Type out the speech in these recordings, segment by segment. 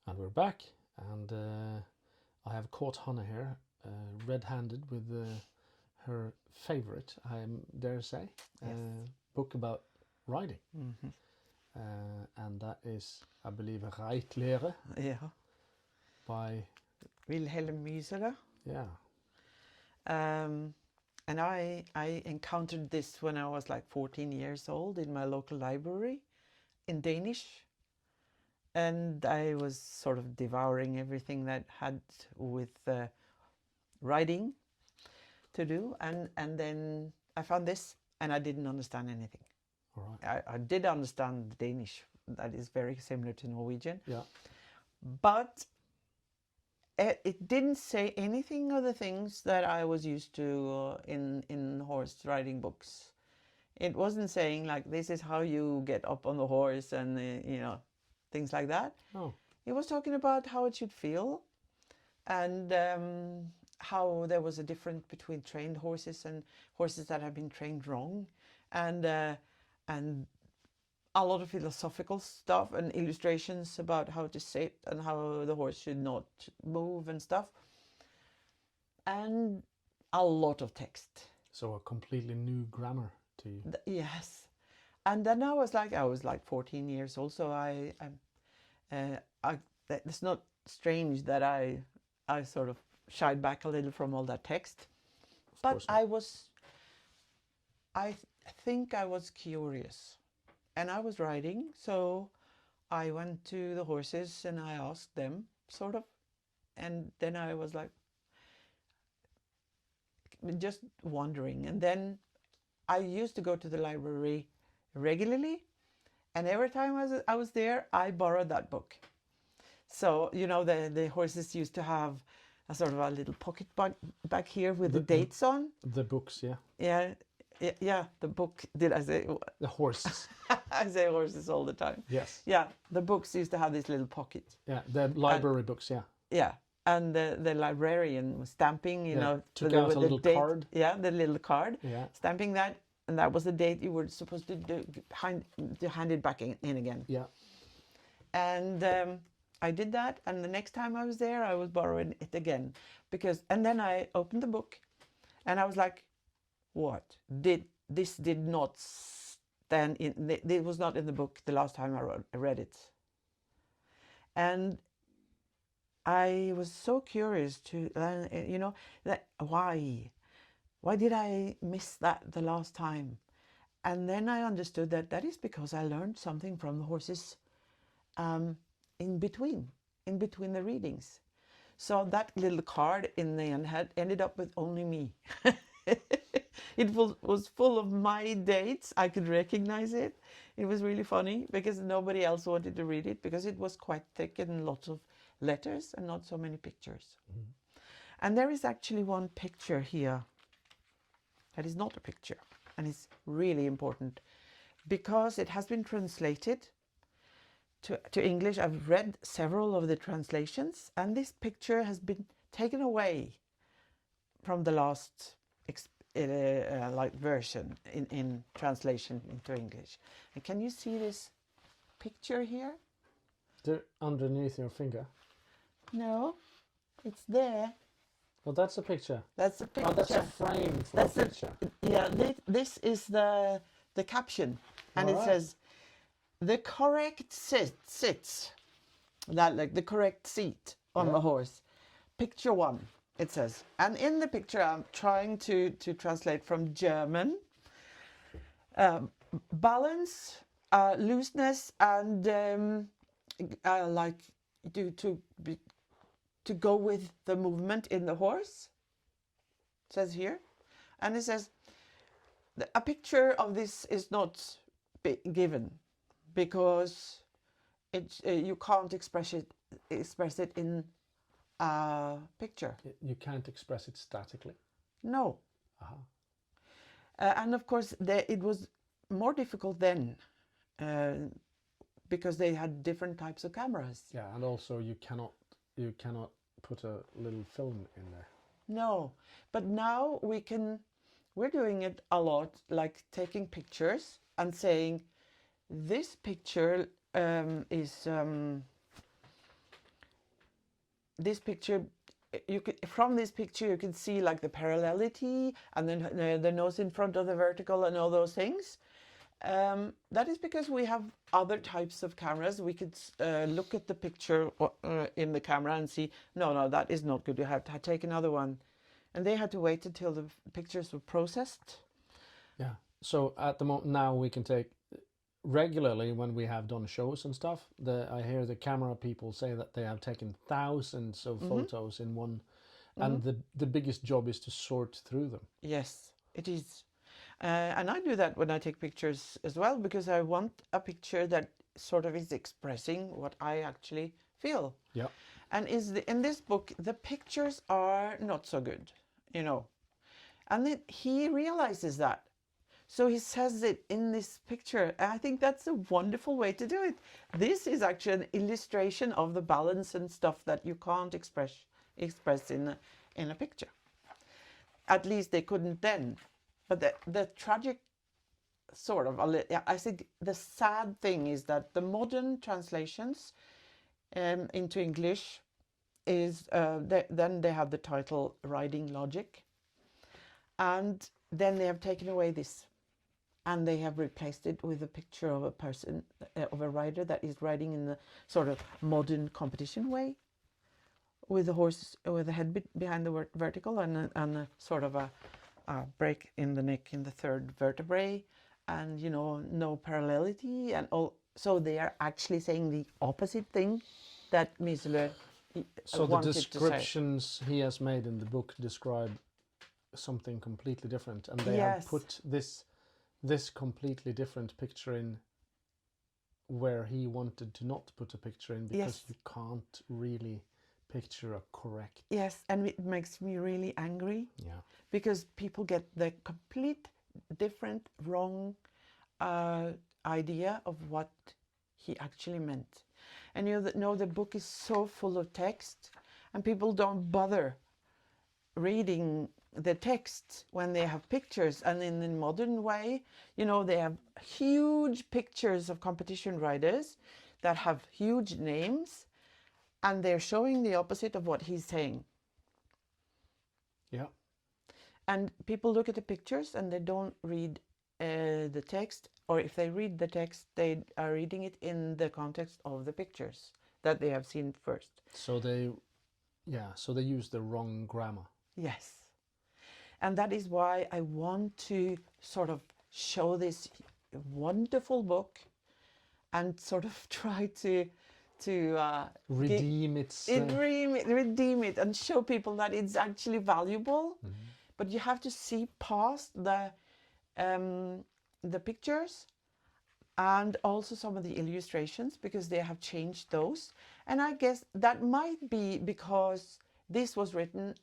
And we're back, and I have caught Hanne here, red-handed with her favorite, I dare say, Yes. book about riding. Mm-hmm. And that is, I believe, Reitlehre Yeah. by... Wilhelm Müseler. Yeah. And I encountered this when I was like 14 years old in my local library in Danish. And I was sort of devouring everything that had with writing to do. And then I found this and I didn't understand anything. All right. I did understand Danish. That is very similar to Norwegian. Yeah. But it didn't say anything of the things that I was used to in horse riding books. It wasn't saying like, this is how you get up on the horse and, things like that. Oh. It was talking about how it should feel and how there was a difference between trained horses and horses that have been trained wrong, and a lot of philosophical stuff and illustrations about how to sit and how the horse should not move and stuff, and a lot of text. So a completely new grammar to you. Yes. And then I was like 14 years old, so it's not strange that I sort of shied back a little from all that text. But I think I was curious, and I was riding, so I went to the horses and I asked them, sort of, and then I was like just wondering. And then I used to go to the library regularly, and every time I was there, I borrowed that book. So, the horses used to have a sort of a little pocket back here with the dates on. The books, yeah. Yeah, the book. Did I say? The horses. I say horses all the time. Yes. Yeah, the books used to have this little pocket. Yeah, the library books, yeah. Yeah, and the librarian was stamping, took out a little card. Yeah, the little card. Yeah. Stamping that, and that was the date you were supposed to hand it back in again. Yeah. And I did that, and the next time I was there, I was borrowing it again, and then I opened the book, and I was like, "What? This did not stand in? It was not in the book the last time I read it." And I was so curious to learn, that why did I miss that the last time? And then I understood that is because I learned something from the horses in between the readings. So that little card in the end had ended up with only me. It was full of my dates. I could recognize it. It was really funny because nobody else wanted to read it because it was quite thick and lots of letters and not so many pictures. Mm-hmm. And there is actually one picture here that is not a picture, and it's really important because it has been translated to English. I've read several of the translations, and this picture has been taken away from the last version in translation into English. And can you see this picture here? Underneath your finger? No, it's there. Well, that's a picture. That's a picture. Oh, that's a frame for a picture. Yeah, this is the caption, and it says, "The correct sits," that like the correct seat on the horse. Picture 1, it says. And in the picture, I'm trying to translate from German. Balance, looseness, and to go with the movement in the horse, it says here. And it says a picture of this is not given because you can't express it in a picture. You can't express it statically? No. Uh-huh. And of course it was more difficult then because they had different types of cameras. Yeah, and also you cannot put a little film in there. No, but now we're doing it a lot, like taking pictures and saying, this picture is this picture, you could, from this picture you can see like the parallelity and then the nose in front of the vertical and all those things. That is because we have other types of cameras. We could look at the picture in the camera and see, no, that is not good. You have to take another one. And they had to wait until the pictures were processed. Yeah. So at the moment now we can take regularly when we have done shows and stuff. I hear the camera people say that they have taken thousands of photos in one, and the biggest job is to sort through them. Yes, it is. And I do that when I take pictures as well, because I want a picture that sort of is expressing what I actually feel. Yeah. And in this book, the pictures are not so good, you know. And he realizes that. So he says it in this picture. And I think that's a wonderful way to do it. This is actually an illustration of the balance and stuff that you can't express in a picture. At least they couldn't then. But the tragic sort of, I think the sad thing is that the modern translations into English is, then they have the title Writing Logic. And then they have taken away this. And they have replaced it with a picture of a person, of a rider that is riding in the sort of modern competition way, with the horse, with the head behind the vertical and a sort of a break in the neck in the third vertebrae, and you know, no parallelity and all. So they are actually saying the opposite thing that Müseler so the wanted descriptions he has made in the book describe something completely different, and they Yes. have put this completely different picture in where he wanted to not put a picture in, because Yes. you can't really picture a correct. Yes, and it makes me really angry. Yeah. Because people get the complete different, wrong idea of what he actually meant. And you know, the book is so full of text, and people don't bother reading the text when they have pictures. And in the modern way, you know, they have huge pictures of competition riders that have huge names, and they're showing the opposite of what he's saying. Yeah. And people look at the pictures and they don't read the text, or if they read the text, they are reading it in the context of the pictures that they have seen first. So they use the wrong grammar. Yes. And that is why I want to sort of show this wonderful book and sort of try to Redeem redeem it and show people that it's actually valuable. But you have to see past the pictures and also some of the illustrations, because they have changed those. And I guess that might be because this was written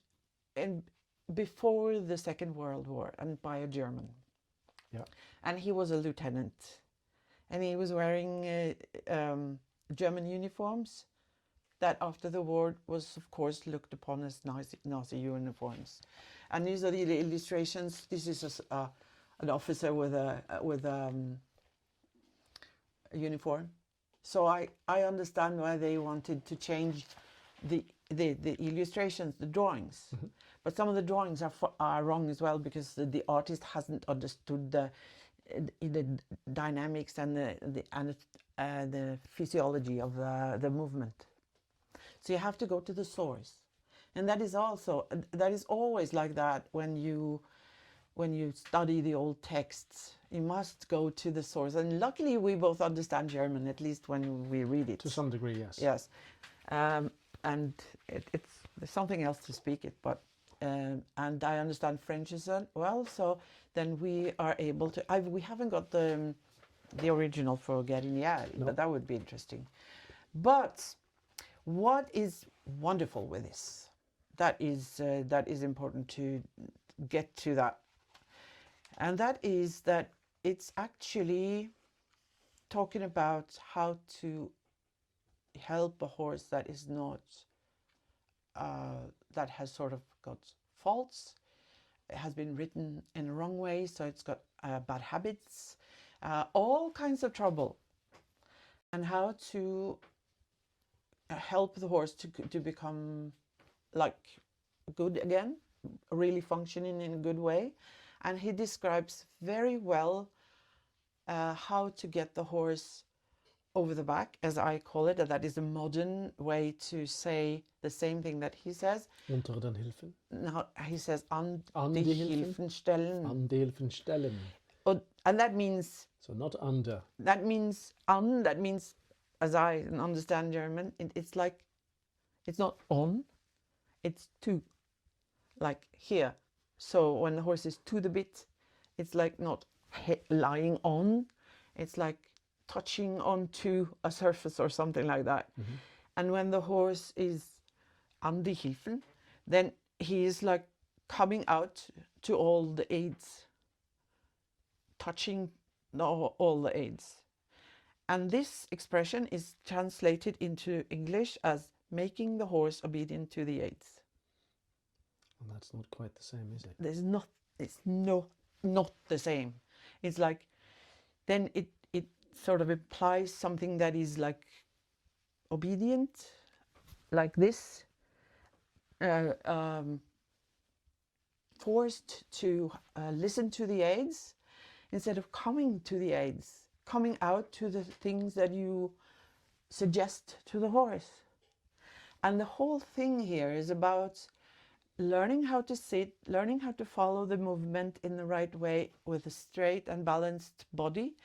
before the Second World War and by a German. Yeah. And he was a lieutenant. And he was wearing German uniforms that after the war was, of course, looked upon as Nazi uniforms. And these are the illustrations. This is an officer with a uniform. So I understand why they wanted to change the illustrations, the drawings. But some of the drawings are wrong as well, because the artist hasn't understood the dynamics and the physiology of the movement. So you have to go to the source. And that is always like that when you study the old texts. You must go to the source. And luckily we both understand German, at least when we read it. To some degree, yes. Yes. And there's something else to speak it, but and I understand French as well. So then we are able to. We haven't got the original for Guerinieri, No. but that would be interesting. But what is wonderful with this? That is important to get to that, and that is that it's actually talking about how to help a horse that is not that has sort of got faults. It has been written in the wrong way, so it's got bad habits, all kinds of trouble, and how to help the horse to become like good again, really functioning in a good way. And he describes very well how to get the horse over the back, as I call it. That is a modern way to say the same thing that he says. Unter den Hilfen. Now he says an An die die Hilfen. Hilfen stellen. An die Hilfen stellen. And that means... So not under. That means an, that means, as I understand German, it's like, it's not on, it's to, like here. So when the horse is to the bit, it's like not lying on, it's like touching onto a surface or something like that. Mm-hmm. And when the horse is an die Hilfen, then he is like coming out to all the aids, touching all the aids. And this expression is translated into English as making the horse obedient to the aids. And that's not quite the same, is it? It's not the same. It's like, then it sort of implies something that is like obedient, like this, forced to listen to the aids, instead of coming to the aids, coming out to the things that you suggest to the horse. And the whole thing here is about learning how to sit, learning how to follow the movement in the right way with a straight and balanced body,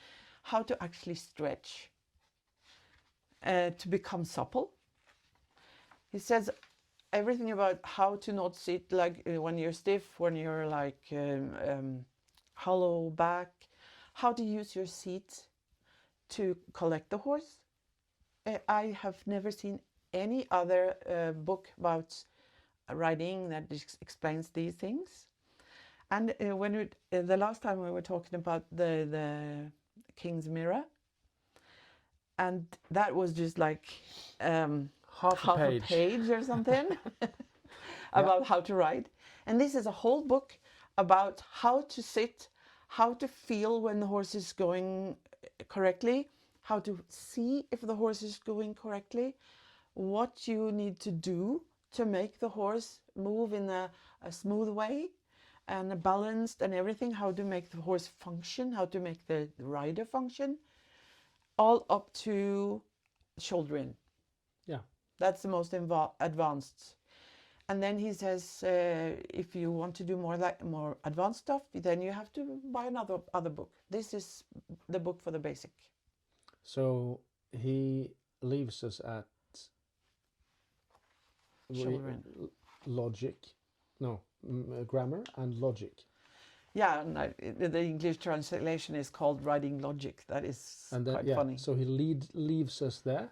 how to actually stretch, to become supple. He says everything about how to not sit like when you're stiff, when you're like hollow back, how to use your seat to collect the horse. I have never seen any other book about riding that explains these things. And when the last time we were talking about the King's Mirror, and that was just like half a page or something about how to ride. And this is a whole book about how to sit, how to feel when the horse is going correctly, how to see if the horse is going correctly, what you need to do to make the horse move in a smooth way and a balanced and everything, how to make the horse function, how to make the rider function, all up to shoulder in. Yeah. That's the most advanced. And then he says, if you want to do more advanced stuff, then you have to buy other book. This is the book for the basic. So he leaves us at grammar and logic. Yeah, and the English translation is called Riding Logic. That is quite funny. So he leaves us there,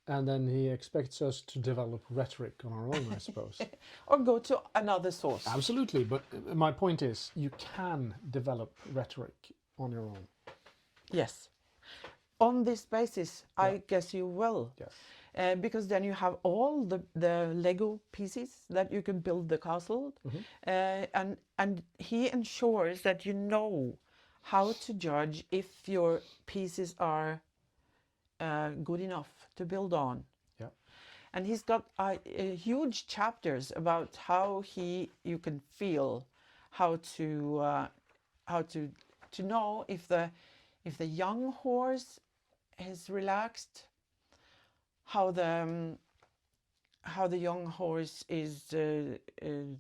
and then he expects us to develop rhetoric on our own, I suppose. Or go to another source. Absolutely, but my point is, you can develop rhetoric on your own. Yes. On this basis, I guess you will. Yes. Because then you have all the Lego pieces that you can build the castle. And he ensures that you know how to judge if your pieces are good enough to build on. Yeah. And he's got huge chapters about how you can feel, how to know if the young horse is relaxed, how the young horse is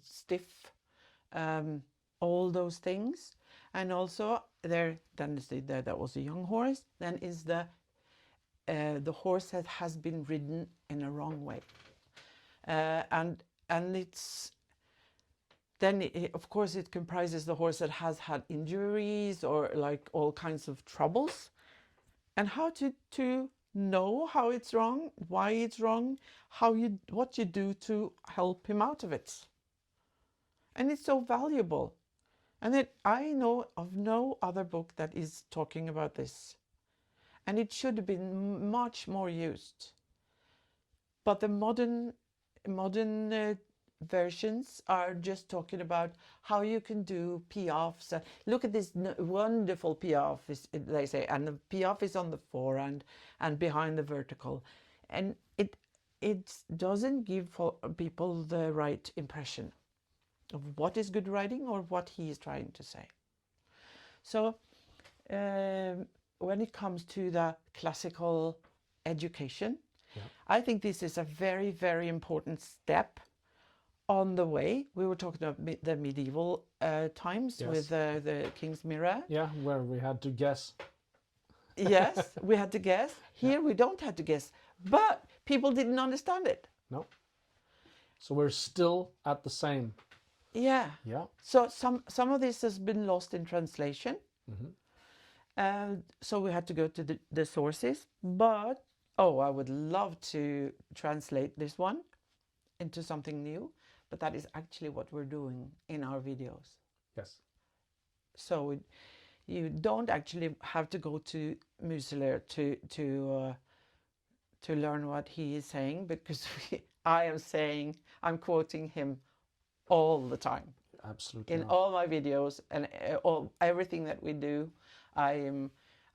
stiff, all those things. And also that was a young horse. Then is the horse that has been ridden in a wrong way, and it's then of course it comprises the horse that has had injuries or like all kinds of troubles, and how to know how it's wrong, why it's wrong, what you do to help him out of it. And it's so valuable. And I know of no other book that is talking about this. And it should have been much more used. But the modern versions are just talking about how you can do piafs. Look at this wonderful piaf, they say, and the piaf is on the forehand and behind the vertical. And it doesn't give people the right impression of what is good writing or what he is trying to say. So when it comes to the classical education, I think this is a very, very important step on the way. We were talking about the medieval times with the King's Mirror. Yeah, where we had to guess. Yes, we had to guess. Here we don't have to guess, but people didn't understand it. No. So we're still at the same. Yeah. Yeah. So some of this has been lost in translation. So we had to go to the sources. But, I would love to translate this one into something new. But that is actually what we're doing in our videos. Yes. So you don't actually have to go to Müseler to learn what he is saying, because I'm quoting him all the time. Absolutely. In all my videos and everything that we do,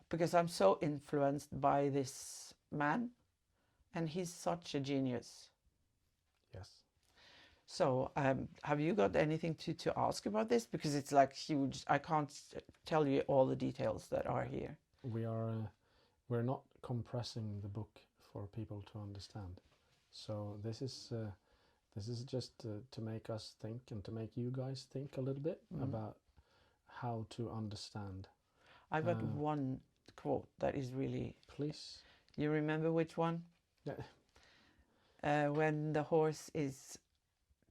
because I'm so influenced by this man, and he's such a genius. Yes. So have you got anything to ask about this? Because it's like huge. I can't tell you all the details that are here. We're not compressing the book for people to understand. So this is just to make us think and to make you guys think a little bit about how to understand. I've got one quote that is really... Please. You remember which one? Yeah. When the horse is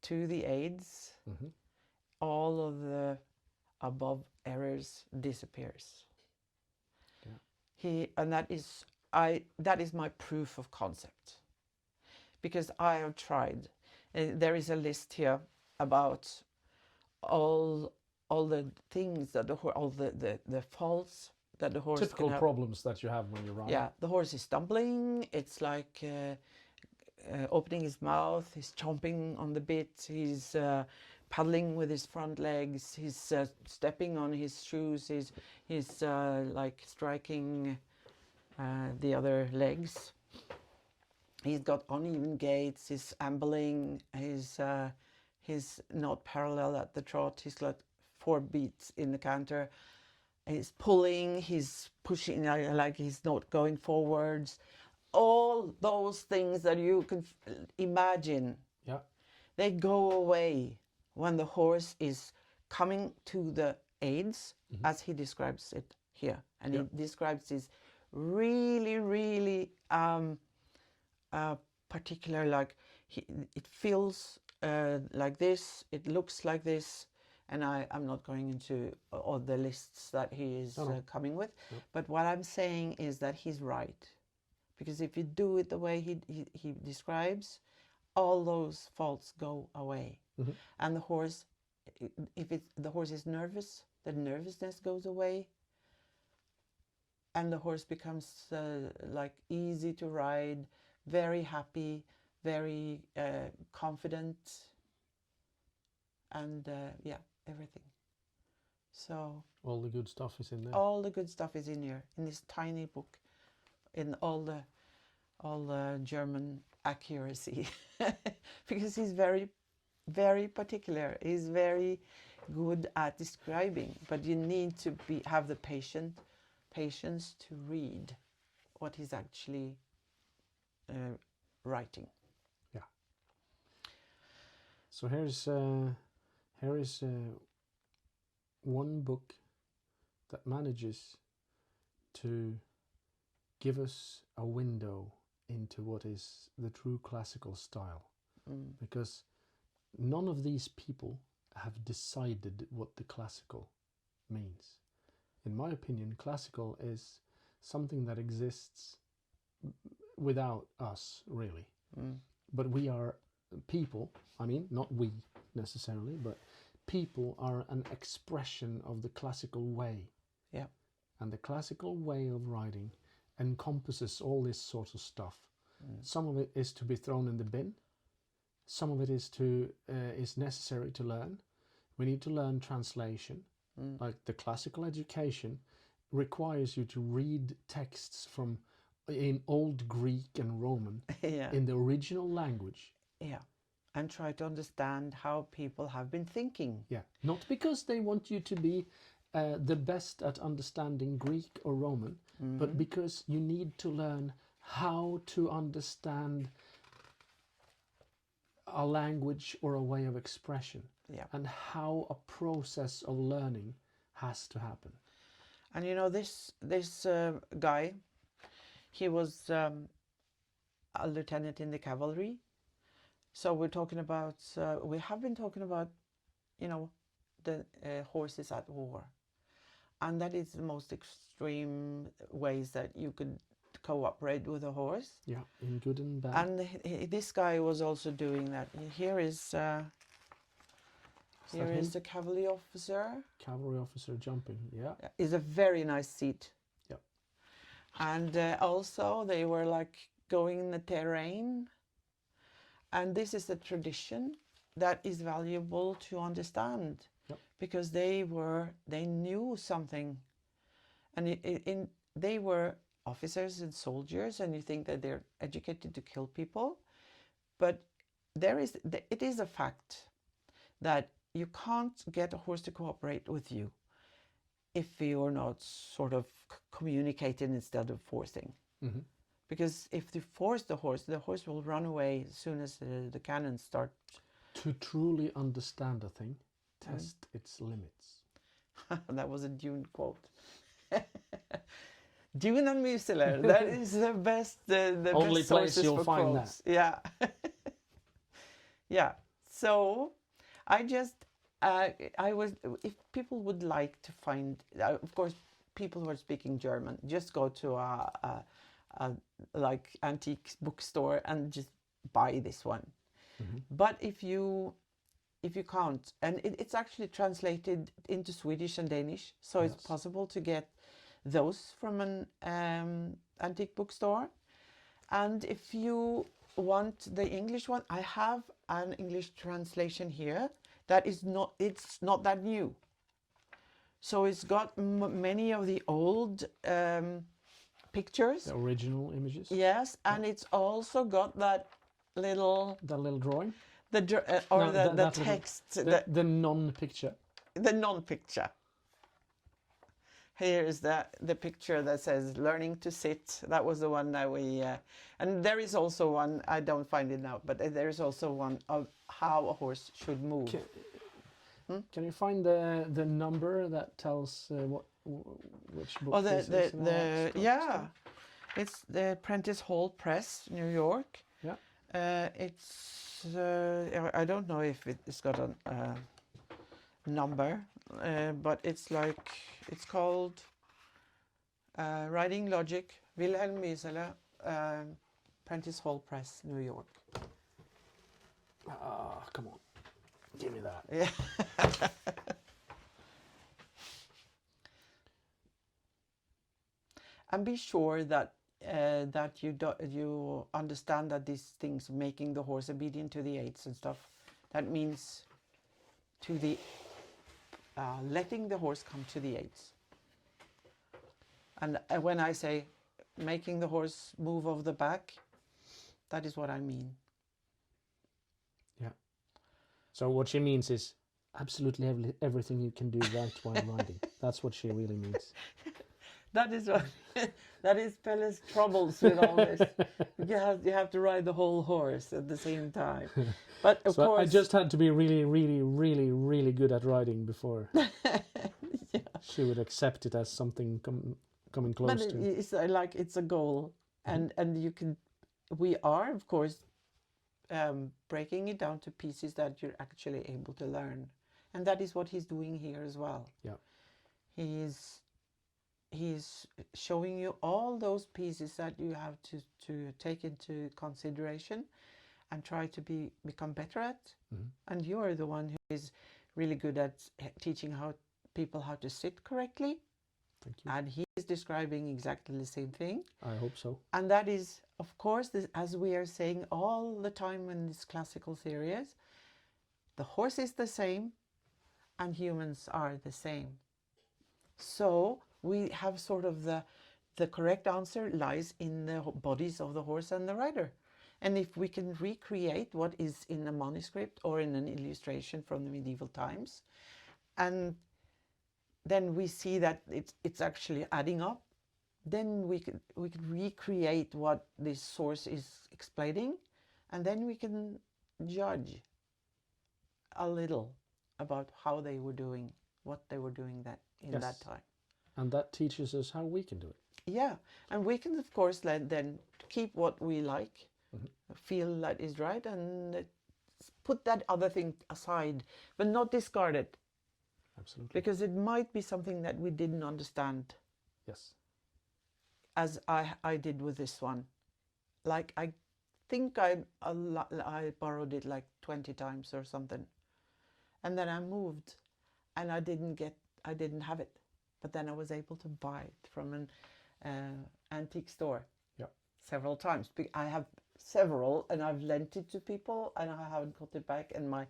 to the aids, all of the above errors disappears. Yeah. That is my proof of concept, because I have tried. There is a list here about all the things that all the faults that the horse typical can have. Problems that you have when you ride. Yeah, the horse is stumbling. It's like opening his mouth. He's chomping on the bit. He's paddling with his front legs. He's stepping on his shoes. He's like striking the other legs. He's got uneven gaits. He's ambling. He's not parallel at the trot. He's got 4 beats in the canter. He's pulling. He's pushing. Like he's not going forwards. All those things that you can imagine, they go away when the horse is coming to the aids, as he describes it here. And he describes this really, really particular, like it feels like this, it looks like this. And I'm not going into all the lists that he is coming with. No. But what I'm saying is that he's right. Because if you do it the way he describes, all those faults go away. And the horse, the horse is nervous, the nervousness goes away. And the horse becomes like easy to ride, very happy, very confident. And everything. So all the good stuff is in there. All the good stuff is in here, in this tiny book, in all the German accuracy, because he's very, very particular. He's very good at describing, but you need to have the patience to read what he's actually writing. Yeah. So here is one book that manages to give us a window into what is the true classical style. Because none of these people have decided what the classical means. In my opinion, classical is something that exists without us, really. But we are people, not we necessarily, but people are an expression of the classical way. Yeah. And the classical way of writing encompasses all this sort of stuff. Some of it is to be thrown in the bin. Some of it is necessary to learn. We need to learn translation. Like the classical education requires you to read texts from in old Greek and Roman, Yeah. in the original language. Yeah. And try to understand how people have been thinking. Yeah, not because they want you to be the best at understanding Greek or Roman, but because you need to learn how to understand a language or a way of expression, Yeah. and how a process of learning has to happen. And you know, this guy, he was a lieutenant in the cavalry. So we're talking about, we have been talking about, you know, the horses at war. And that is the most extreme ways that you could cooperate with a horse. Yeah, in good and bad. And this guy was also doing that. Here is the cavalry officer. Cavalry officer jumping, yeah. It's a very nice seat. Yeah. And also they were like going in the terrain. And this is a tradition that is valuable to understand. Yep. Because they knew something. And they were officers and soldiers, and you think that they're educated to kill people. But it is a fact that you can't get a horse to cooperate with you if you're not sort of communicating instead of forcing. Mm-hmm. Because if you force the horse will run away as soon as the cannons start. To truly understand a thing, test its limits. That was a Dune quote. Dune and Müseler, that is the best, the only best place sources you'll for find quotes. that. Yeah. Yeah. So I just, if people would like to find, of course, people who are speaking German, just go to a like antique bookstore and just buy this one. Mm-hmm. But if you can't, and it's actually translated into Swedish and Danish, so Yes. it's possible to get those from an antique bookstore. And if you want the English one, I have an English translation here that is not, it's not that new. So it's got many of the old pictures. The original images. Yes, and it's also got that little drawing. the text, the non-picture. The non-picture. Here is the picture that says "learning to sit." That was the one that we, and there is also one. I don't find it now, but there is also one of how a horse should move. Can you find the number that tells which book? Oh, this is yeah, it's the Prentice Hall Press, New York. Yeah. It's I don't know if it's got a number, but it's called Riding Logic, Wilhelm Müseler, Prentice Hall Press, New York. Come on, give me that. Yeah. And be sure that you understand that these things, making the horse obedient to the aids and stuff, that means to the letting the horse come to the aids. And when I say making the horse move off the back, that is what I mean. Yeah. So what she means is absolutely everything you can do right while riding. That's what she really means. That is what that is Pelle's troubles with all this. You have to ride the whole horse at the same time. But of course, I just had to be really, really, really, really good at riding before she would accept it as something coming close but to. It's like it's a goal, and you can. We are of course breaking it down to pieces that you're actually able to learn, and that is what he's doing here as well. Yeah, he's showing you all those pieces that you have to take into consideration and try to become better at. Mm-hmm. And you are the one who is really good at teaching people how to sit correctly. Thank you. And he is describing exactly the same thing. I hope so. And that is, of course, as we are saying all the time in this classical series, the horse is the same and humans are the same. So we have sort of the correct answer lies in the bodies of the horse and the rider. And if we can recreate what is in a manuscript or in an illustration from the medieval times, and then we see that it's actually adding up, then we could recreate what this source is explaining, and then we can judge a little about how they were doing, what they were doing that in Yes. that time. And that teaches us how we can do it. Yeah, and we can of course then keep what we like, feel that is right, and put that other thing aside, but not discard it, Absolutely. because it might be something that we didn't understand, Yes. as I did with this one. Like I think I borrowed it like 20 times or something, and then I moved, and I didn't have it, but then I was able to buy it from an antique store. Yeah. Several times. I have several, and I've lent it to people, and I haven't got it back, and my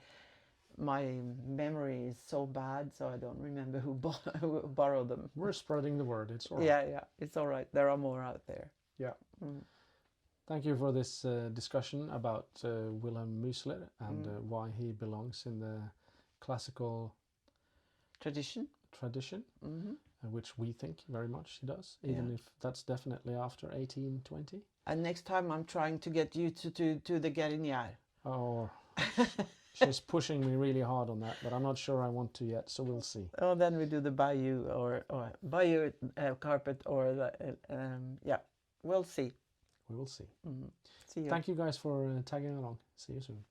memory is so bad, so I don't remember who borrowed them. We're spreading the word. It's all right. Yeah, it's all right. There are more out there. Yeah. Mm. Thank you for this discussion about Wilhelm Müseler and why he belongs in the classical Tradition. tradition, which we think very much he does, even if that's definitely after 1820. And next time I'm trying to get you to the Guérinière. Oh, she's pushing me really hard on that, but I'm not sure I want to yet, so we'll see. Oh, then we do the Bayou or Bayou carpet, or the yeah, we'll see. We will see. See you. Thank you guys for tagging along. See you soon.